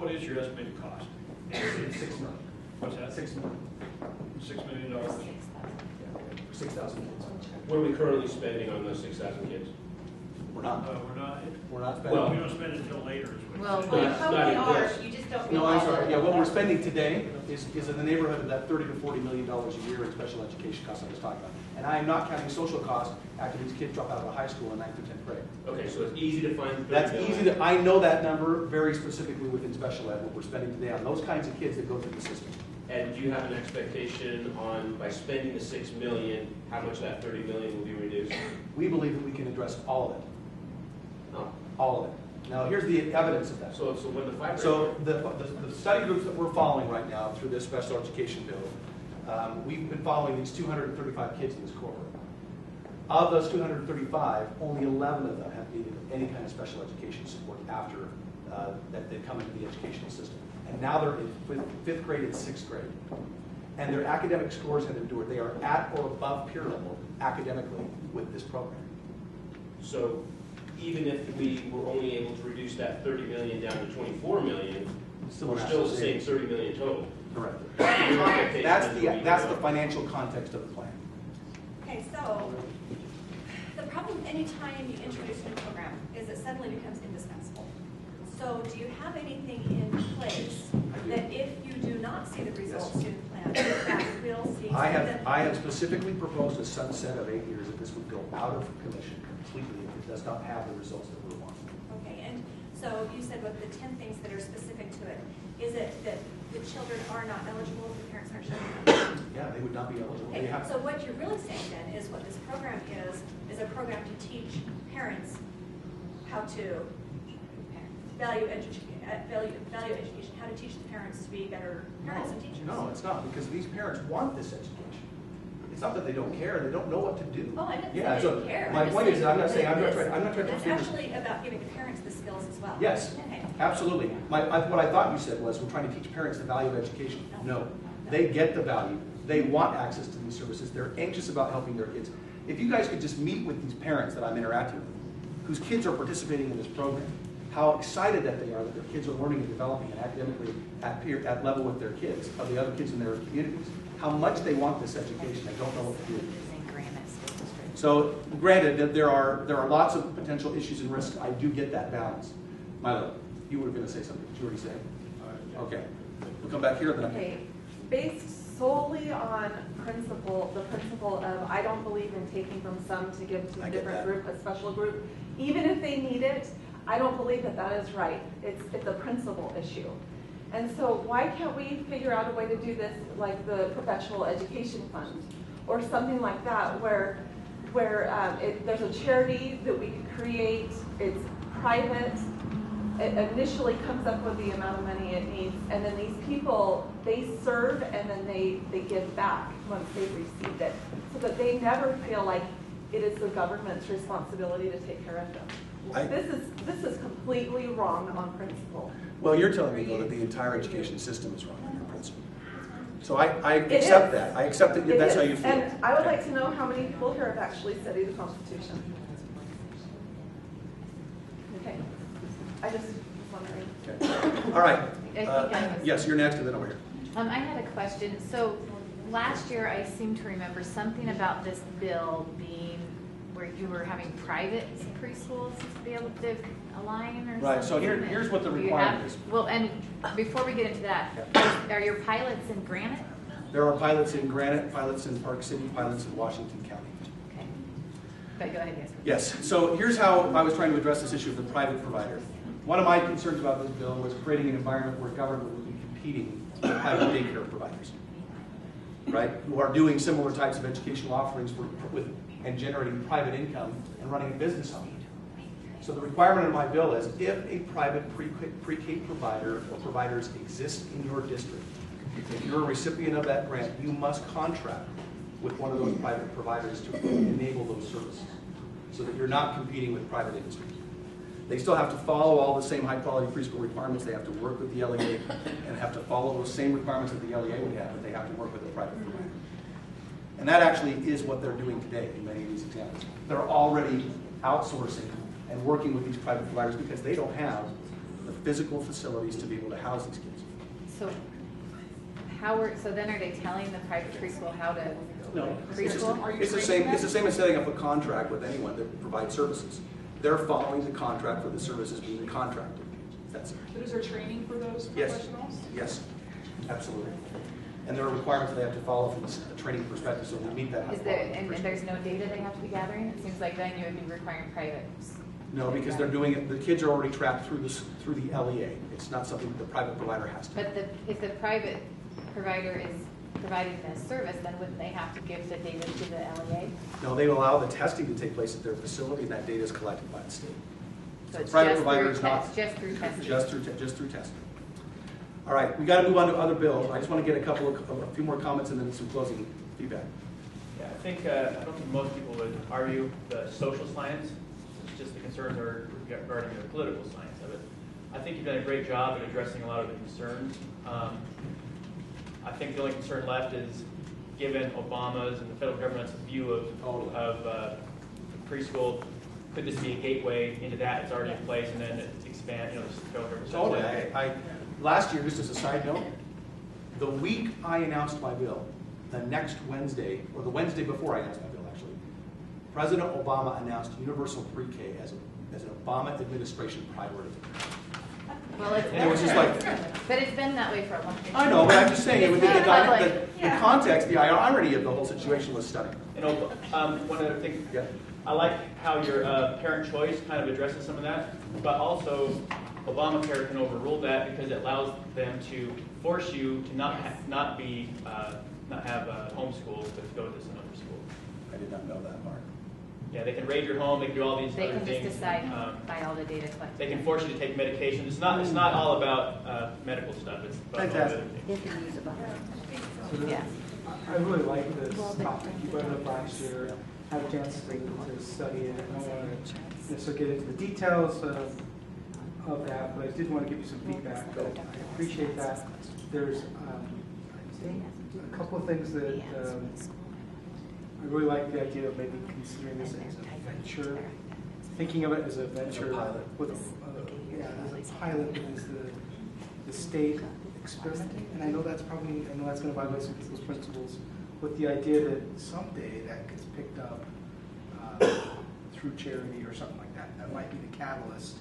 what is your estimated cost? It's $6 million. What's that? $6 million. $6 million. Yeah, 6,000 kids. What are we currently spending on those 6,000 kids? We're not. We're not spending. Well, we don't spend it until later. Well, Not- we not probably in are, this. you just don't No, I'm realize sorry. it. Yeah, what we're spending today is in the neighborhood of that $30 to $40 million a year in special education costs I was talking about. And I am not counting social costs after these kids drop out of high school in 9th or 10th grade. Okay, so it's easy to find 30 That's million. easy to, I know that number very specifically within special ed, what we're spending today on those kinds of kids that go through the system. And do you have an expectation on, by spending the $6 million, how much that 30 million will be reduced? We believe that we can address all of it. Oh, All of it. Now, here's the evidence of that. so when the 5 So the study groups that we're following right now through this special education bill, we've been following these 235 kids in this cohort. Of those 235, only 11 of them have needed any kind of special education support after that they've come into the educational system. And now they're in 5th grade and 6th grade. And their academic scores have endured. They are at or above peer level academically with this program. So even if we were only able to reduce that 30 million down to 24 million, we're still the same 30 million total. Correct. Your expectation That's is the financial context of the plan. Okay, so the problem anytime you introduce a new program is it suddenly becomes indispensable. So do you have anything in place that if you do not see the results in the plan, that will see? I have specifically proposed a sunset of 8 years if this would go out of commission completely if it does not have the results that we want. Okay, and so you said with the 10 things that are specific to it, is it that the children are not eligible, the parents aren't showing up? Yeah, they would not be eligible. They Okay, have, so what you're really saying then is what this program is a program to teach parents how to value education, how to teach the parents to be better parents and teachers. no, it's not, because these parents want this education. It's not that they don't care, they don't know what to do. Oh, I didn't say Yeah, they so didn't care. my I'm just point is, I'm not saying, that I'm not trying to It's confuse. actually about giving the parents the skills as well. Yes, Okay. absolutely. What I thought you said was we're trying to teach parents the value of education. No, they get the value. They want access to these services. They're anxious about helping their kids. If you guys could just meet with these parents that I'm interacting with, whose kids are participating in this program, how excited that they are that their kids are learning and developing and academically at level with their kids, of the other kids in their communities, how much they want this education. I don't know what to do. So granted that there are lots of potential issues and risks. I do get that balance. Milo, you were going to say something. Did you already say? Okay. We'll come back here then. Okay. Based solely on the principle of I don't believe in taking from some to give to a different group, a special group, even if they need it, I don't believe that that is right. It's a principle issue. And so why can't we figure out a way to do this like the Perpetual Education Fund or something like that where there's a charity that we could create, it's private, it initially comes up with the amount of money it needs, and then these people, they serve and then they give back once they've received it, so that they never feel like it is the government's responsibility to take care of them. This is completely wrong on principle. Well, you're telling me, though, that the entire education system is wrong on your principle. So I accept that. I accept that that's how you feel. And I would like to know how many people here have actually studied the Constitution. Okay. I just was wondering. Okay. All right. I Yes, you're next, and then over here. I had a question. So last year, I seem to remember something about this bill being where you were having private preschools to be able to align or something. Right, so here's what the Do you requirement have- is. Well, and before we get into that, are your pilots in Granite? There are pilots in Granite, pilots in Park City, pilots in Washington County. Okay. But go ahead, yes. Yes, so here's how I was trying to address this issue of the private provider. One of my concerns about this bill was creating an environment where government would be competing with private daycare providers, right? Who are doing similar types of educational offerings and generating private income and running a business on it. So the requirement in my bill is if a private pre-K provider or providers exist in your district, if you're a recipient of that grant, you must contract with one of those private providers to enable those services so that you're not competing with private industry. They still have to follow all the same high-quality preschool requirements. They have to work with the LEA and have to follow those same requirements that the LEA would have, but they have to work with a private provider. And that actually is what they're doing today in many of these examples. They're already outsourcing and working with these private providers because they don't have the physical facilities to be able to house these kids. So so then are they telling the private preschool how to No. preschool? It's the same as setting up a contract with anyone that provides services. They're following the contract for the services being contracted. That's it. But is there training for those Yes. professionals? Yes, absolutely. And there are requirements they have to follow from a training perspective, so we meet that. Is there, and there's no data they have to be gathering? It seems like then you would be requiring private. No, because they're doing it, the kids are already tracked through the LEA. It's not something the private provider has to. But if the private provider is providing this service, then wouldn't they have to give the data to the LEA? No, they allow the testing to take place at their facility, and that data is collected by the state. So it's private just provider through is not- just through testing? Just through testing. All right, we got to move on to other bills. I just want to get a few more comments and then some closing feedback. Yeah, I don't think most people would argue the social science. It's just the concerns are regarding the political science of it. I think you've done a great job at addressing a lot of the concerns. I think the only concern left is, given Obama's and the federal government's view of preschool, could this be a gateway into that? It's already in place, and then it's expand. The federal government. Totally. Last year, just as a side note, the week I announced my bill, the next Wednesday, or the Wednesday before I announced my bill, actually, President Obama announced universal pre-K as an Obama administration priority. Well, it's And it was just like, but it's been that way for a long time. I know, but I'm just saying, It's the not public. context, the irony of the whole situation was stunning. One other thing. Yeah. I like how your parent choice kind of addresses some of that, but also Obamacare can overrule that because it allows them to force you to not have homeschool, but to go to some other school. I did not know that, Mark. Yeah, they can raid your home. They can do all these They other can things. just decide by all the data collected. They can force you to take medication. It's not all about medical stuff. It's about all the other Fantastic. things. Yeah. I really like this topic. You brought it up last year, had a chance to study it. I don't want to necessarily get into the details of that, but I did want to give you some feedback. I appreciate that. There's I think a couple of things that I really like the idea of maybe considering this as a venture, thinking of it as a venture with as a pilot that is the state experimenting. And I know that's going to violate some people's principles, with the idea that someday that gets picked up through charity or something like that. That might be the catalyst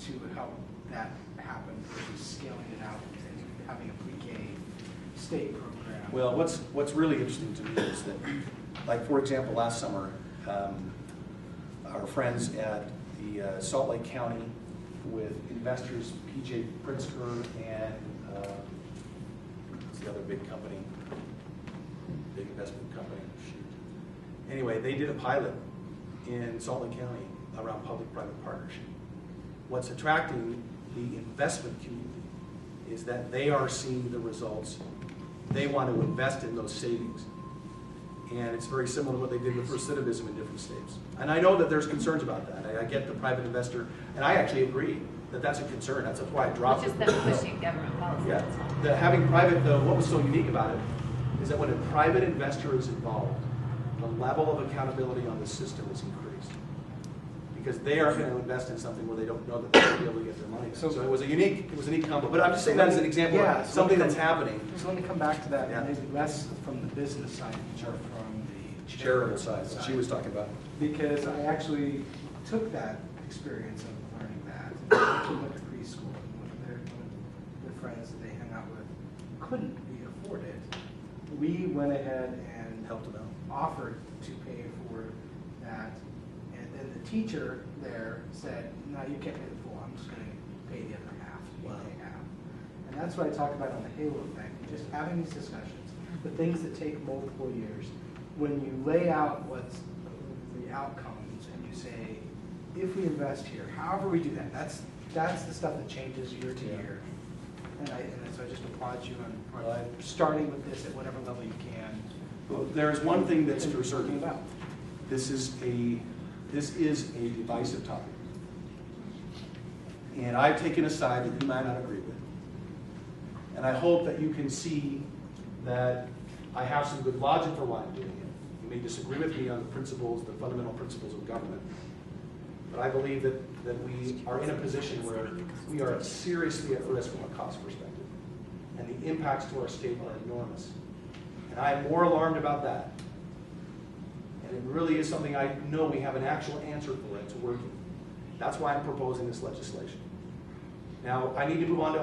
to help that happen versus scaling it out and having a pre-K state program. Well, what's really interesting to me is that, like, for example, last summer, our friends at the Salt Lake County with investors, PJ Pritzker and what's the other big company, big investment company, shoot. Anyway, they did a pilot in Salt Lake County around public-private partnership. What's attracting the investment community is that they are seeing the results. They want to invest in those savings. And it's very similar to what they did with recidivism in different states. And I know that there's concerns about that. I get the private investor, and I actually agree that that's a concern. That's why I dropped It's it. just them pushing government policy. Yeah, the having private, what was so unique about it is that when a private investor is involved, the level of accountability on the system is increased. Because they are going to invest in something where they don't know that they'll be able to get their money back. So it was a unique combo. But I'm just saying that as an example of something that's happening. So let me come back to that, Yeah. maybe less from the business side, more from the Charitable side, that she was talking about. Because I actually took that experience of learning that. I actually went to preschool, and one of their friends that they hung out with couldn't be afforded. We went ahead and Helped them out. offered to pay for that, and then the teacher there said, no, you can't pay the full, I'm just going to pay the other half, you pay half. And that's what I talk about on the halo effect, just having these discussions, the things that take multiple years. When you lay out what's the outcomes and you say, if we invest here, however we do that, that's the stuff that changes year to year. And so I just applaud you on starting with this at whatever level you can. Well, there's one thing that's for certain. About. This is a divisive topic. And I've taken a side that you might not agree with. And I hope that you can see that I have some good logic for why I'm doing it. You may disagree with me on the principles, the fundamental principles of government. But I believe that we are in a position where we are seriously at risk from a cost perspective. And the impacts to our state are enormous. And I'm more alarmed about that. And it really is something I know we have an actual answer for. It's working. That's why I'm proposing this legislation. Now, I need to move on to